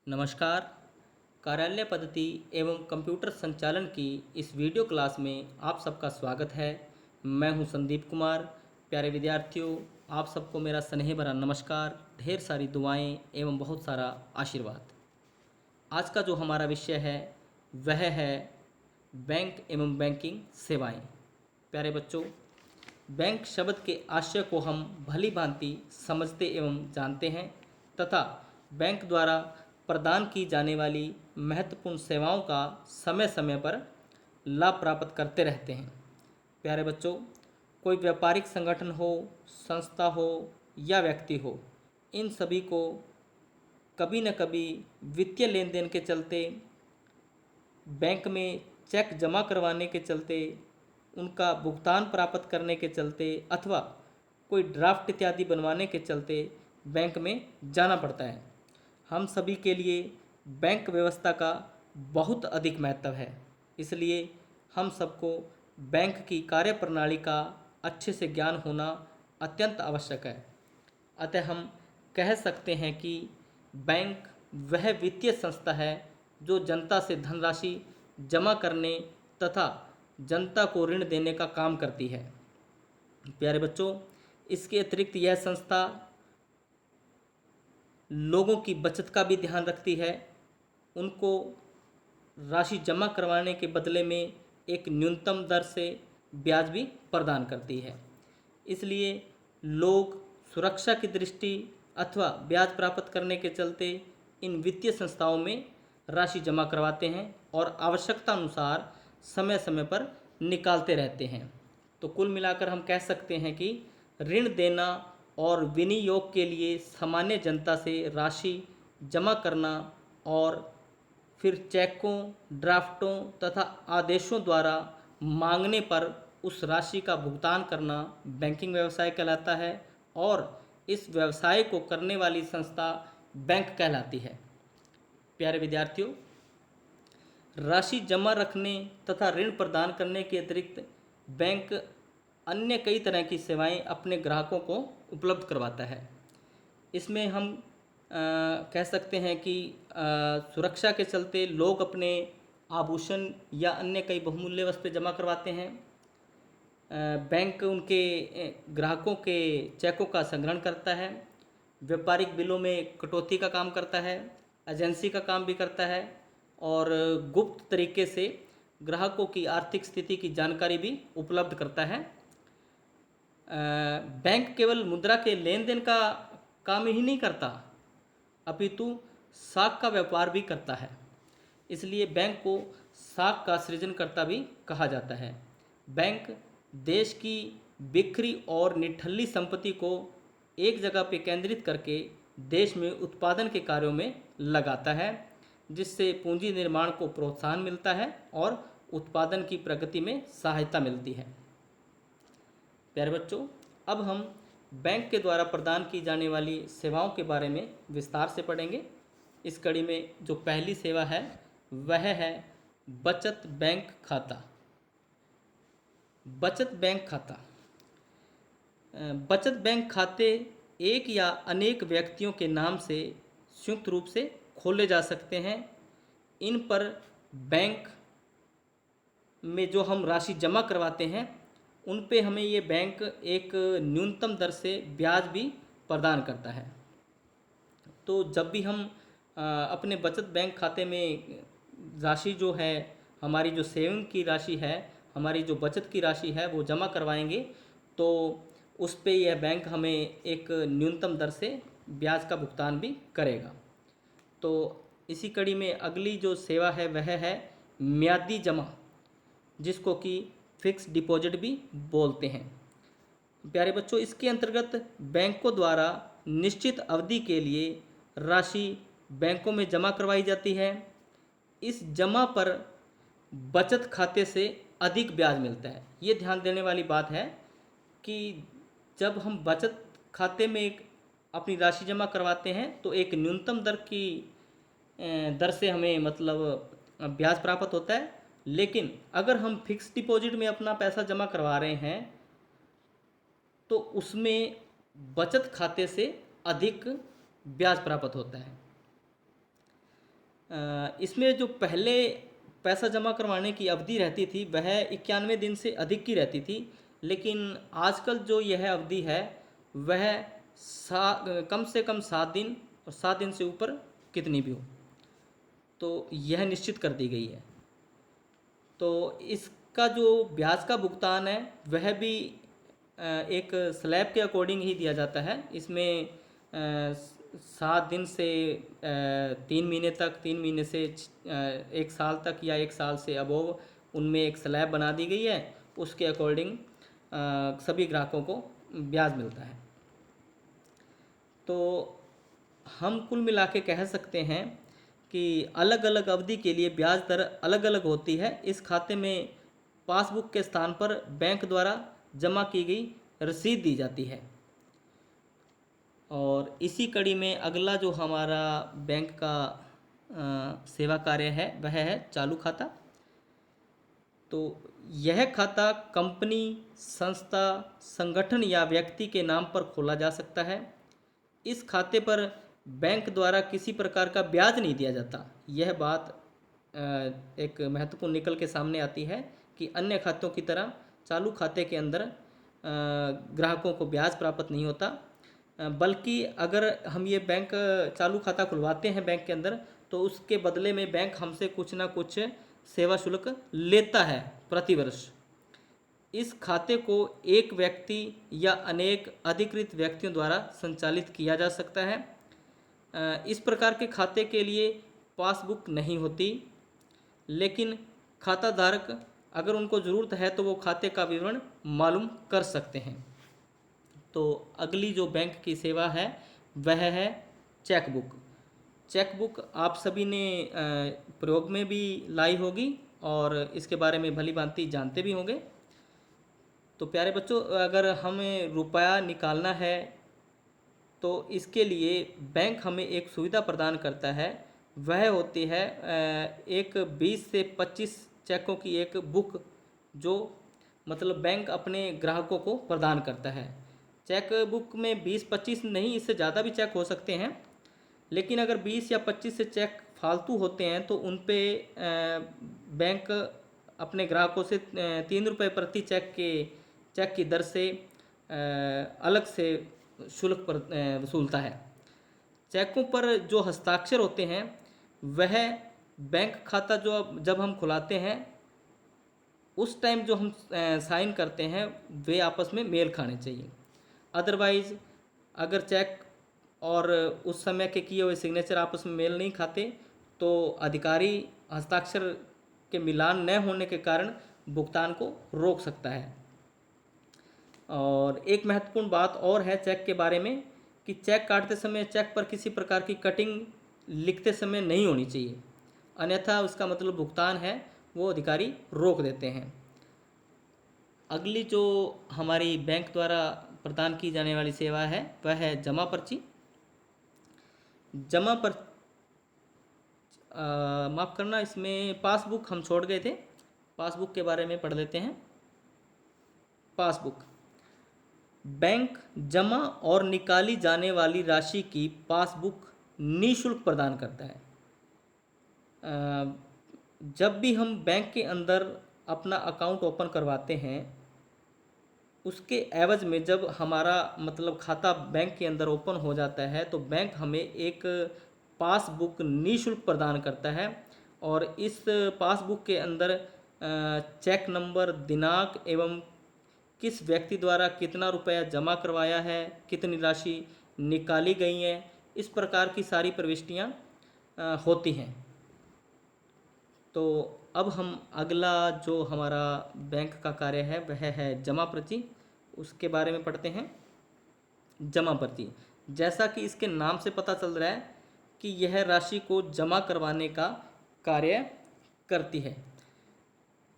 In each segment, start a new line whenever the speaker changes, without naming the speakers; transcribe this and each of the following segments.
नमस्कार। कार्यालय पद्धति एवं कंप्यूटर संचालन की इस वीडियो क्लास में आप सबका स्वागत है। मैं हूं संदीप कुमार। प्यारे विद्यार्थियों, आप सबको मेरा स्नेह भरा नमस्कार, ढेर सारी दुआएं एवं बहुत सारा आशीर्वाद। आज का जो हमारा विषय है वह है बैंक एवं बैंकिंग सेवाएं। प्यारे बच्चों, बैंक शब्द के आशय को हम भली भांति समझते एवं जानते हैं तथा बैंक द्वारा प्रदान की जाने वाली महत्वपूर्ण सेवाओं का समय समय पर लाभ प्राप्त करते रहते हैं। प्यारे बच्चों, कोई व्यापारिक संगठन हो, संस्था हो या व्यक्ति हो, इन सभी को कभी न कभी वित्तीय लेन देन के चलते, बैंक में चेक जमा करवाने के चलते, उनका भुगतान प्राप्त करने के चलते अथवा कोई ड्राफ्ट इत्यादि बनवाने के चलते बैंक में जाना पड़ता है। हम सभी के लिए बैंक व्यवस्था का बहुत अधिक महत्व है, इसलिए हम सबको बैंक की कार्यप्रणाली का अच्छे से ज्ञान होना अत्यंत आवश्यक है। अतः हम कह सकते हैं कि बैंक वह वित्तीय संस्था है जो जनता से धनराशि जमा करने तथा जनता को ऋण देने का काम करती है। प्यारे बच्चों, इसके अतिरिक्त यह संस्था लोगों की बचत का भी ध्यान रखती है। उनको राशि जमा करवाने के बदले में एक न्यूनतम दर से ब्याज भी प्रदान करती है। इसलिए लोग सुरक्षा की दृष्टि अथवा ब्याज प्राप्त करने के चलते इन वित्तीय संस्थाओं में राशि जमा करवाते हैं और आवश्यकता अनुसार समय समय पर निकालते रहते हैं। तो कुल मिलाकर हम कह सकते हैं कि ऋण देना और विनियोग के लिए सामान्य जनता से राशि जमा करना और फिर चेकों, ड्राफ्टों तथा आदेशों द्वारा मांगने पर उस राशि का भुगतान करना बैंकिंग व्यवसाय कहलाता है और इस व्यवसाय को करने वाली संस्था बैंक कहलाती है। प्यारे विद्यार्थियों, राशि जमा रखने तथा ऋण प्रदान करने के अतिरिक्त बैंक अन्य कई तरह की सेवाएं अपने ग्राहकों को उपलब्ध करवाता है। इसमें हम कह सकते हैं कि सुरक्षा के चलते लोग अपने आभूषण या अन्य कई बहुमूल्य वस्तुएं जमा करवाते हैं। बैंक उनके ग्राहकों के चेकों का संग्रहण करता है, व्यापारिक बिलों में कटौती का काम करता है, एजेंसी का काम भी करता है और गुप्त तरीके से ग्राहकों की आर्थिक स्थिति की जानकारी भी उपलब्ध करता है। बैंक केवल मुद्रा के लेन देन का काम ही नहीं करता, अपितु साख का व्यापार भी करता है। इसलिए बैंक को साख का सृजनकर्ता भी कहा जाता है। बैंक देश की बिखरी और निठल्ली संपत्ति को एक जगह पर केंद्रित करके देश में उत्पादन के कार्यों में लगाता है, जिससे पूंजी निर्माण को प्रोत्साहन मिलता है और उत्पादन की प्रगति में सहायता मिलती है। प्यारे बच्चों, अब हम बैंक के द्वारा प्रदान की जाने वाली सेवाओं के बारे में विस्तार से पढ़ेंगे। इस कड़ी में जो पहली सेवा है वह है बचत बैंक खाता। बचत बैंक खाता, बचत बैंक खाते एक या अनेक व्यक्तियों के नाम से संयुक्त रूप से खोले जा सकते हैं। इन पर बैंक में जो हम राशि जमा करवाते हैं उन पे हमें ये बैंक एक न्यूनतम दर से ब्याज भी प्रदान करता है। तो जब भी हम अपने बचत बैंक खाते में राशि जो है, हमारी जो सेविंग की राशि है, हमारी जो बचत की राशि है वो जमा करवाएंगे तो उस पे यह बैंक हमें एक न्यूनतम दर से ब्याज का भुगतान भी करेगा। तो इसी कड़ी में अगली जो सेवा है वह है म्यादी जमा, जिसको कि फिक्स डिपॉजिट भी बोलते हैं। प्यारे बच्चों, इसके अंतर्गत बैंकों द्वारा निश्चित अवधि के लिए राशि बैंकों में जमा करवाई जाती है। इस जमा पर बचत खाते से अधिक ब्याज मिलता है। ये ध्यान देने वाली बात है कि जब हम बचत खाते में अपनी राशि जमा करवाते हैं तो एक न्यूनतम दर से हमें मतलब ब्याज प्राप्त होता है, लेकिन अगर हम फिक्स डिपॉजिट में अपना पैसा जमा करवा रहे हैं तो उसमें बचत खाते से अधिक ब्याज प्राप्त होता है। इसमें जो पहले पैसा जमा करवाने की अवधि रहती थी वह 91 दिन से अधिक की रहती थी, लेकिन आजकल जो यह अवधि है वह कम से कम 7 दिन और 7 दिन से ऊपर कितनी भी हो, तो यह निश्चित कर दी गई है। तो इसका जो ब्याज का भुगतान है वह भी एक स्लैब के अकॉर्डिंग ही दिया जाता है। इसमें 7 दिन से 3 महीने तक, 3 महीने से 1 साल तक या 1 साल से अबोव उनमें एक स्लैब बना दी गई है। उसके अकॉर्डिंग सभी ग्राहकों को ब्याज मिलता है। तो हम कुल मिला के कह सकते हैं कि अलग अलग अवधि के लिए ब्याज दर अलग अलग होती है। इस खाते में पासबुक के स्थान पर बैंक द्वारा जमा की गई रसीद दी जाती है। और इसी कड़ी में अगला जो हमारा बैंक का सेवा कार्य है वह है चालू खाता। तो यह खाता कंपनी, संस्था, संगठन या व्यक्ति के नाम पर खोला जा सकता है। इस खाते पर बैंक द्वारा किसी प्रकार का ब्याज नहीं दिया जाता। यह बात एक महत्वपूर्ण निकल के सामने आती है कि अन्य खातों की तरह चालू खाते के अंदर ग्राहकों को ब्याज प्राप्त नहीं होता, बल्कि अगर हम ये बैंक चालू खाता खुलवाते हैं बैंक के अंदर, तो उसके बदले में बैंक हमसे कुछ ना कुछ सेवा शुल्क लेता है प्रतिवर्ष। इस खाते को एक व्यक्ति या अनेक अधिकृत व्यक्तियों द्वारा संचालित किया जा सकता है। इस प्रकार के खाते के लिए पासबुक नहीं होती, लेकिन खाता धारक अगर उनको ज़रूरत है तो वो खाते का विवरण मालूम कर सकते हैं। तो अगली जो बैंक की सेवा है वह है चेकबुक। चेकबुक आप सभी ने प्रयोग में भी लाई होगी और इसके बारे में भली भांति जानते भी होंगे। तो प्यारे बच्चों, अगर हमें रुपया निकालना है तो इसके लिए बैंक हमें एक सुविधा प्रदान करता है। वह होती है एक 20 से 25 चेकों की एक बुक, जो मतलब बैंक अपने ग्राहकों को प्रदान करता है। चेक बुक में 20-25 नहीं, इससे ज़्यादा भी चेक हो सकते हैं, लेकिन अगर 20 या 25 से चेक फालतू होते हैं तो उन पे बैंक अपने ग्राहकों से 3 रुपये प्रति चेक की दर से अलग से शुल्क पर वसूलता है। चेकों पर जो हस्ताक्षर होते हैं वह बैंक खाता जो जब हम खुलाते हैं उस टाइम जो हम साइन करते हैं वे आपस में मेल खाने चाहिए। अदरवाइज़ अगर चेक और उस समय के किए हुए सिग्नेचर आपस में मेल नहीं खाते तो अधिकारी हस्ताक्षर के मिलान न होने के कारण भुगतान को रोक सकता है। और एक महत्वपूर्ण बात और है चेक के बारे में कि चेक काटते समय चेक पर किसी प्रकार की कटिंग लिखते समय नहीं होनी चाहिए, अन्यथा उसका मतलब भुगतान है वो अधिकारी रोक देते हैं। अगली जो हमारी बैंक द्वारा प्रदान की जाने वाली सेवा है वह है जमा पर्ची। जमा पर माफ़ करना, इसमें पासबुक हम छोड़ गए थे, पासबुक के बारे में पढ़ लेते हैं। पासबुक बैंक जमा और निकाली जाने वाली राशि की पासबुक निःशुल्क प्रदान करता है। जब भी हम बैंक के अंदर अपना अकाउंट ओपन करवाते हैं उसके एवज में जब हमारा मतलब खाता बैंक के अंदर ओपन हो जाता है तो बैंक हमें एक पासबुक निःशुल्क प्रदान करता है। और इस पासबुक के अंदर चेक नंबर, दिनांक एवं किस व्यक्ति द्वारा कितना रुपया जमा करवाया है, कितनी राशि निकाली गई है, इस प्रकार की सारी प्रविष्टियाँ होती हैं। तो अब हम अगला जो हमारा बैंक का कार्य है वह है जमा पर्ची, उसके बारे में पढ़ते हैं। जमा पर्ची, जैसा कि इसके नाम से पता चल रहा है कि यह राशि को जमा करवाने का कार्य करती है।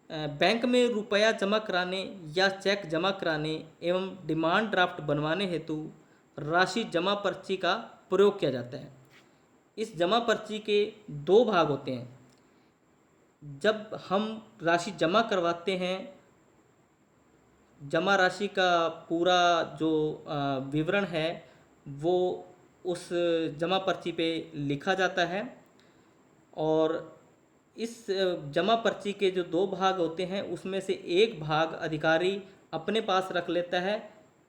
बैंक में रुपया जमा कराने या चेक जमा कराने एवं डिमांड ड्राफ्ट बनवाने हेतु राशि जमा पर्ची का प्रयोग किया जाता है। इस जमा पर्ची के 2 भाग होते हैं। जब हम राशि जमा करवाते हैं, जमा राशि का पूरा जो विवरण है वो उस जमा पर्ची पे लिखा जाता है और इस जमा पर्ची के जो दो भाग होते हैं उसमें से एक भाग अधिकारी अपने पास रख लेता है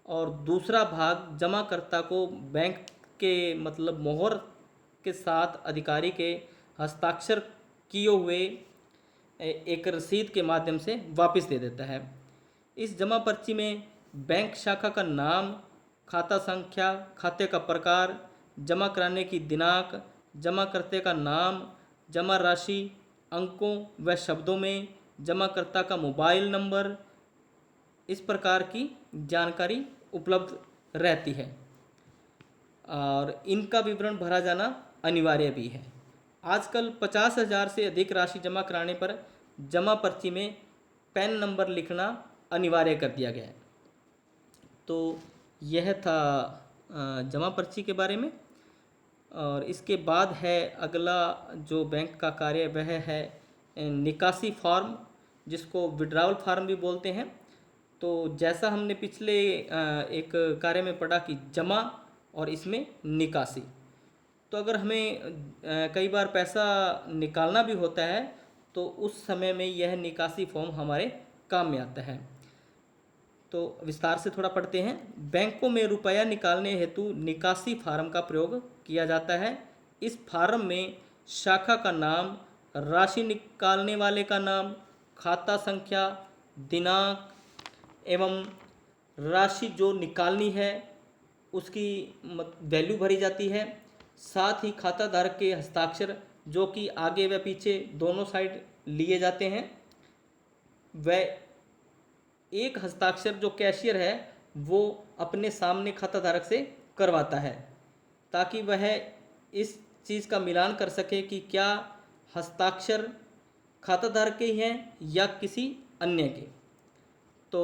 और दूसरा भाग जमाकर्ता को बैंक के मतलब मोहर के साथ अधिकारी के हस्ताक्षर किए हुए एक रसीद के माध्यम से वापस दे देता है। इस जमा पर्ची में बैंक शाखा का नाम, खाता संख्या, खाते का प्रकार, जमा कराने की दिनांक, जमाकर्ता का नाम, जमा राशि अंकों व शब्दों में, जमाकर्ता का मोबाइल नंबर, इस प्रकार की जानकारी उपलब्ध रहती है और इनका विवरण भरा जाना अनिवार्य भी है। आजकल 50,000 से अधिक राशि जमा कराने पर जमा पर्ची में पैन नंबर लिखना अनिवार्य कर दिया गया है। तो यह था जमा पर्ची के बारे में। और इसके बाद है अगला जो बैंक का कार्य वह है निकासी फॉर्म, जिसको विड्रावल फॉर्म भी बोलते हैं। तो जैसा हमने पिछले एक कार्य में पढ़ा कि जमा और इसमें निकासी, तो अगर हमें कई बार पैसा निकालना भी होता है तो उस समय में यह निकासी फॉर्म हमारे काम में आता है। तो विस्तार से थोड़ा पढ़ते हैं। बैंकों में रुपया निकालने हेतु निकासी फार्म का प्रयोग किया जाता है। इस फार्म में शाखा का नाम, राशि निकालने वाले का नाम, खाता संख्या, दिनांक एवं राशि जो निकालनी है उसकी वैल्यू भरी जाती है। साथ ही खाता धारक के हस्ताक्षर जो कि आगे व पीछे दोनों साइड लिए जाते हैं, वह एक हस्ताक्षर जो कैशियर है वो अपने सामने खाता धारक से करवाता है ताकि वह इस चीज़ का मिलान कर सके कि क्या हस्ताक्षर खाता धारक के ही हैं या किसी अन्य के। तो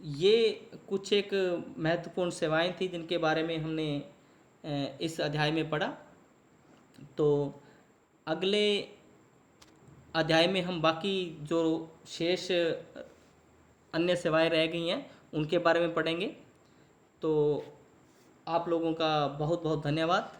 ये कुछ एक महत्वपूर्ण सेवाएं थी जिनके बारे में हमने इस अध्याय में पढ़ा। तो अगले अध्याय में हम बाकी जो शेष अन्य सेवाएं रह गई हैं उनके बारे में पढ़ेंगे। तो आप लोगों का बहुत बहुत धन्यवाद।